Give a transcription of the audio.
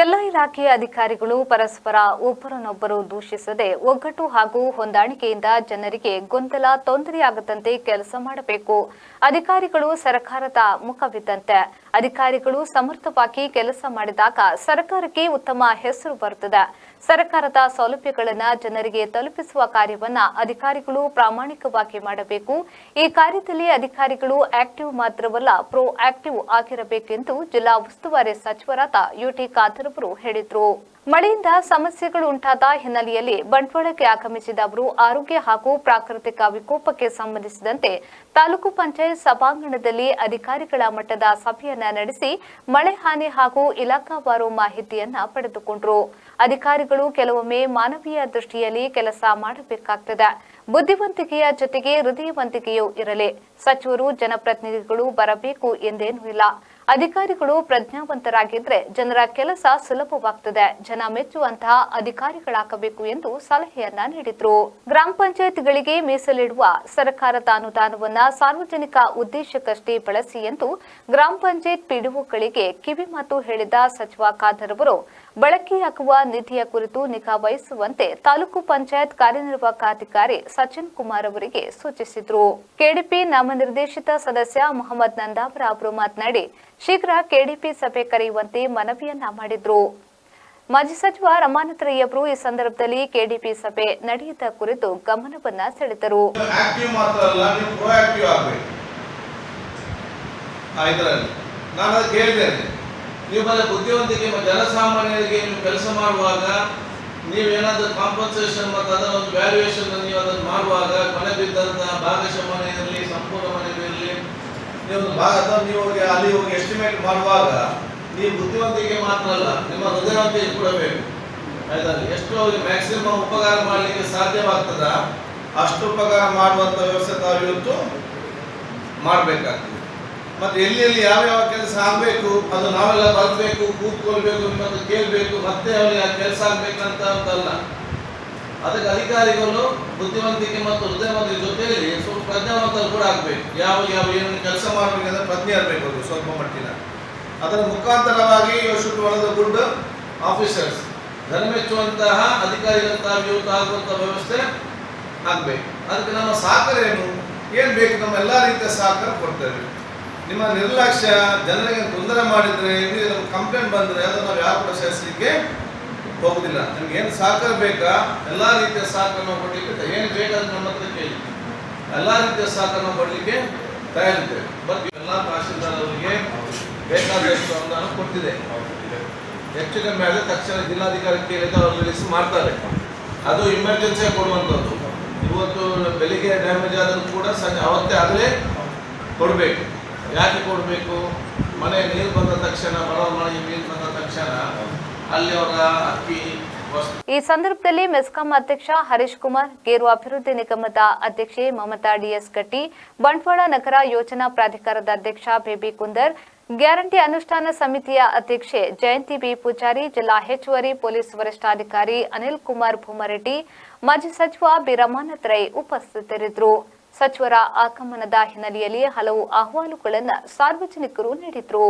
ಎಲ್ಲ ಇಲಾಖೆಯ ಅಧಿಕಾರಿಗಳು ಪರಸ್ಪರ ಒಬ್ಬರನ್ನೊಬ್ಬರು ದೂಷಿಸದೆ ಒಗ್ಗಟ್ಟು ಹಾಗೂ ಹೊಂದಾಣಿಕೆಯಿಂದ ಜನರಿಗೆ ಗೊಂದಲ ತೊಂದರೆಯಾಗದಂತೆ ಕೆಲಸ ಮಾಡಬೇಕು. ಅಧಿಕಾರಿಗಳು ಸರ್ಕಾರದ ಮುಖವಿದ್ದಂತೆ. ಅಧಿಕಾರಿಗಳು ಸಮರ್ಥವಾಗಿ ಕೆಲಸ ಮಾಡಿದಾಗ ಸರ್ಕಾರಕ್ಕೆ ಉತ್ತಮ ಹೆಸರು ಬರುತ್ತದೆ. ಸರ್ಕಾರದ ಸೌಲಭ್ಯಗಳನ್ನು ಜನರಿಗೆ ತಲುಪಿಸುವ ಕಾರ್ಯವನ್ನ ಅಧಿಕಾರಿಗಳು ಪ್ರಾಮಾಣಿಕವಾಗಿ ಮಾಡಬೇಕು. ಈ ಕಾರ್ಯದಲ್ಲಿ ಅಧಿಕಾರಿಗಳು ಆಕ್ಟಿವ್ ಮಾತ್ರವಲ್ಲ, ಪ್ರೋ ಆಕ್ಟಿವ್ ಆಗಿರಬೇಕೆಂದು ಜಿಲ್ಲಾ ಉಸ್ತುವಾರಿ ಸಚಿವರಾದ ಯುಟಿ ಖಾದರ್ ಅವರು ಹೇಳಿದರು. ಮಳೆಯಿಂದ ಸಮಸ್ಯೆಗಳು ಉಂಟಾದ ಹಿನ್ನೆಲೆಯಲ್ಲಿ ಬಂಟ್ವಾಳಕ್ಕೆ ಆಗಮಿಸಿದ ಅವರು ಆರೋಗ್ಯ ಹಾಗೂ ಪ್ರಾಕೃತಿಕ ವಿಕೋಪಕ್ಕೆ ಸಂಬಂಧಿಸಿದಂತೆ ತಾಲೂಕು ಪಂಚಾಯತ್ ಸಭಾಂಗಣದಲ್ಲಿ ಅಧಿಕಾರಿಗಳ ಮಟ್ಟದ ಸಭೆಯನ್ನ ನಡೆಸಿ ಮಳೆ ಹಾನಿ ಹಾಗೂ ಇಲಾಖಾವಾರು ಮಾಹಿತಿಯನ್ನ ಪಡೆದುಕೊಂಡರು. ಅಧಿಕಾರಿಗಳು ಕೆಲವೊಮ್ಮೆ ಮಾನವೀಯ ದೃಷ್ಟಿಯಲ್ಲಿ ಕೆಲಸ ಮಾಡಬೇಕಾಗುತ್ತದೆ. ಬುದ್ಧಿವಂತಿಕೆಯ ಜೊತೆಗೆ ಹೃದಯವಂತಿಕೆಯೂ ಇರಲಿ. ಸಚಿವರು ಜನಪ್ರತಿನಿಧಿಗಳು ಬರಬೇಕು ಎಂದೇನೂ ಇಲ್ಲ. ಅಧಿಕಾರಿಗಳು ಪ್ರಜ್ಞಾವಂತರಾಗಿದ್ದರೆ ಜನರ ಕೆಲಸ ಸುಲಭವಾಗುತ್ತದೆ. ಜನ ಮೆಚ್ಚುವಂತಹ ಅಧಿಕಾರಿಗಳಾಗಬೇಕು ಎಂದು ಸಲಹೆಯನ್ನ ನೀಡಿದರು. ಗ್ರಾಮ ಪಂಚಾಯತ್ಗಳಿಗೆ ಮೀಸಲಿಡುವ ಸರ್ಕಾರದ ಅನುದಾನವನ್ನ ಸಾರ್ವಜನಿಕ ಉದ್ದೇಶಕ್ಕಷ್ಟೇ ಬಳಸಿ ಎಂದು ಗ್ರಾಮ ಪಂಚಾಯತ್ ಪಿಡಿಒಗಳಿಗೆ ಕಿವಿಮಾತು ಹೇಳಿದ ಸಚಿವ ಖಾದರ್ ಅವರು ಬಳಕೆಯಾಗುವ ನಿಧಿಯ ಕುರಿತು ನಿಗಾ ವಹಿಸುವಂತೆ ತಾಲೂಕು ಪಂಚಾಯತ್ ಕಾರ್ಯನಿರ್ವಾಹಕಾಧಿಕಾರಿ ಸಚಿನ್ ಕುಮಾರ್ ಅವರಿಗೆ ಸೂಚಿಸಿದರು. ಕೆಡಿಪಿ ನಾಮನಿರ್ದೇಶಿತ ಸದಸ್ಯ ಮೊಹಮ್ಮದ್ ನಂದಾವರ ಅವರು ಮಾತನಾಡಿ ಶೀಘ್ರ ಕೆಡಿಪಿ ಸಭೆ ಕರೆಯುವಂತೆ ಮನವಿಯನ್ನ ಮಾಡಿದ್ರು. ಮಾಜಿ ಸಚಿವ ರಮಾನಾಥ್ ರೈ ಅವರು ಈ ಸಂದರ್ಭದಲ್ಲಿ ಕೆಡಿಪಿ ಸಭೆ ನಡೆಯುವ ಕುರಿತು ಗಮನವನ್ನ ಸೆಳೆದರು. ನೀವು ಬುದ್ಧಿವಂತಿಕೆ ಜನಸಾಮಾನ್ಯರಿಗೆ ನೀವು ಕೆಲಸ ಮಾಡುವಾಗ ನೀವೇನಾದ್ರೂ ಕಾಂಪನ್ಸೇಷನ್ ಮತ್ತು ಅದರ ಒಂದು ವ್ಯಾಲ್ಯೂಯೇಷನ್ ನೀವು ಅದನ್ನು ಮಾಡುವಾಗ ಮನೆ ಬಿದ್ದಂತಹ ಭಾಗಶಃ ಮನೆ ಇರಲಿ, ಸಂಪೂರ್ಣ ಮನೆ ಇರಲಿ, ನೀವು ನೀವು ಅಲ್ಲಿ ಹೋಗಿ ಎಸ್ಟಿಮೇಟ್ ಮಾಡುವಾಗ ನೀವು ಬುದ್ಧಿವಂತಿಕೆ ಮಾತ್ರ ಅಲ್ಲ, ನಿಮ್ಮ ಹೃದಯವಂತಿಕೆ ಕೂಡ ಬೇಕು. ಆಯ್ತಾ? ಎಷ್ಟು ಮ್ಯಾಕ್ಸಿಮಮ್ ಉಪಕಾರ ಮಾಡಲಿಕ್ಕೆ ಸಾಧ್ಯವಾಗ್ತದ ಅಷ್ಟು ಉಪಕಾರ ಮಾಡುವಂಥ ವ್ಯವಸ್ಥೆ ತಾವು ಇವತ್ತು ಮಾಡಬೇಕಾಗ್ತದೆ. ಮತ್ತೆ ಎಲ್ಲಿ ಯಾವ ಕೆಲಸ ಆಗಬೇಕು ಅದು ನಾವೆಲ್ಲ ಬರಬೇಕು, ಕೂತ್ಕೊಳ್ಬೇಕು, ನಿಮ್ಮನ್ನು ಕೇಳಬೇಕು, ಮತ್ತೆ ಅವರಿಗೆ ಆ ಕೆಲಸ ಆಗ್ಬೇಕಂತ ಅಂತಲ್ಲ. ಅದಕ್ಕೆ ಅಧಿಕಾರಿಗಳು ಬುದ್ಧಿವಂತಿಕೆ ಮತ್ತು ಹೃದಯವಂತಿಕೆ ಜೊತೆಯಲ್ಲಿ ಸ್ವಲ್ಪ ಪ್ರಜ್ಞಾವಂತರು ಕೂಡ ಆಗಬೇಕು. ಯಾವ ಏನು ಕೆಲಸ ಮಾಡಬೇಕಂದ್ರೆ ಪ್ರಜ್ಞೆ ಇರಬೇಕು ಅದು ಸ್ವಲ್ಪ ಮಟ್ಟಿನ. ಅದರ ಮುಖಾಂತರವಾಗಿ should one of the good officers, ಮೆಚ್ಚುವಂತಹ ಅಧಿಕಾರಿಗಳಂತಹ ಇವತ್ತು ಆಗುವಂಥ ವ್ಯವಸ್ಥೆ ಆಗಬೇಕು. ಅದಕ್ಕೆ ನಮ್ಮ ಸಹಕಾರ ಏನು ಬೇಕು, ನಮ್ಮ ಎಲ್ಲ ರೀತಿಯ ಸಹಕಾರ ಕೊಡ್ತೇವೆ. ನಿಮ್ಮ ನಿರ್ಲಕ್ಷ್ಯ ಜನರಿಗೆ ತೊಂದರೆ ಮಾಡಿದರೆ ಕಂಪ್ಲೇಂಟ್ ಬಂದರೆ ಅದನ್ನು ನಾವು ಯಾರು ಕೂಡ ಸಹಿಸಲಿಕ್ಕೆ ಹೋಗುದಿಲ್ಲ. ನಿಮ್ಗೆ ಏನು ಸಹಕಾರ ಬೇಕಾ ಎಲ್ಲ ರೀತಿಯ ಸಹಕಾರ ನಾವು ಕೊಡಲಿಕ್ಕೆ ಏನು ಬೇಕಾದ್ರೆ ನಮ್ಮ ಹತ್ರ ಕೇಳಿ ಎಲ್ಲ ರೀತಿಯ ಸಹಕಾರ ನಾವು ಕೊಡಲಿಕ್ಕೆ ತಯಾರಿದ್ದೇವೆ. ಬಟ್ ಎಲ್ಲ ತಹಶೀಲ್ದಾರ್ ಅವರಿಗೆ ಬೇಕಾದಷ್ಟು ಅನುದಾನ ಕೊಡ್ತಿದೆ. ಹೆಚ್ಚು ಕಮ್ಮಿ ಆದರೆ ತಕ್ಷಣ ಜಿಲ್ಲಾಧಿಕಾರಿ ಕೇಳಿದ್ರೆ ಅವರು ರಿಲೀಸ್ ಮಾಡ್ತಾರೆ. ಅದು ಇಮರ್ಜೆನ್ಸಿ ಕೊಡುವಂಥದ್ದು. ಇವತ್ತು ಬೆಳಿಗ್ಗೆ ಡ್ಯಾಮೇಜ್ ಆದರೂ ಕೂಡ ಸಂಜೆ ಅವತ್ತೇ ಆಗಲೇ ಕೊಡಬೇಕು. ಯಾಕೆ ಕೊಡಬೇಕು? ಮನೆ ನೀರು ಬಂದ ತಕ್ಷಣ, ಬಡವರ ಮನೆಗೆ ನೀರು ಬಂದ ತಕ್ಷಣ ಅಲ್ಲಿ ಅವರ ಅಕ್ಕಿ. ಈ ಸಂದರ್ಭದಲ್ಲಿ ಮೆಸ್ಕಾಂ ಅಧ್ಯಕ್ಷ ಹರೀಶ್ ಕುಮಾರ್, ಗೇರು ಅಭಿವೃದ್ಧಿ ನಿಗಮದ ಅಧ್ಯಕ್ಷೆ ಮಮತಾ ಡಿಎಸ್ ಗಟ್ಟಿ, ಬಂಟ್ವಾಳ ನಗರ ಯೋಜನಾ ಪ್ರಾಧಿಕಾರದ ಅಧ್ಯಕ್ಷ ಬೇಬಿ ಕುಂದರ್, ಗ್ಯಾರಂಟಿ ಅನುಷ್ಠಾನ ಸಮಿತಿಯ ಅಧ್ಯಕ್ಷೆ ಜಯಂತಿ ಬಿ ಪೂಜಾರಿ, ಜಿಲ್ಲಾ ಹೆಚ್ಚುವರಿ ಪೊಲೀಸ್ ವರಿಷ್ಠಾಧಿಕಾರಿ ಅನಿಲ್ ಕುಮಾರ್ ಭೂಮರೆಡ್ಡಿ, ಮಾಜಿ ಸಚಿವ ಬಿ ರಮಾನಾಥ್ ರೈ ಉಪಸ್ಥಿತರಿದ್ದರು. ಸಚಿವರ ಆಗಮನದ ಹಿನ್ನೆಲೆಯಲ್ಲಿ ಹಲವು ಅಹವಾಲುಗಳನ್ನು ಸಾರ್ವಜನಿಕರು ನೀಡಿದರು.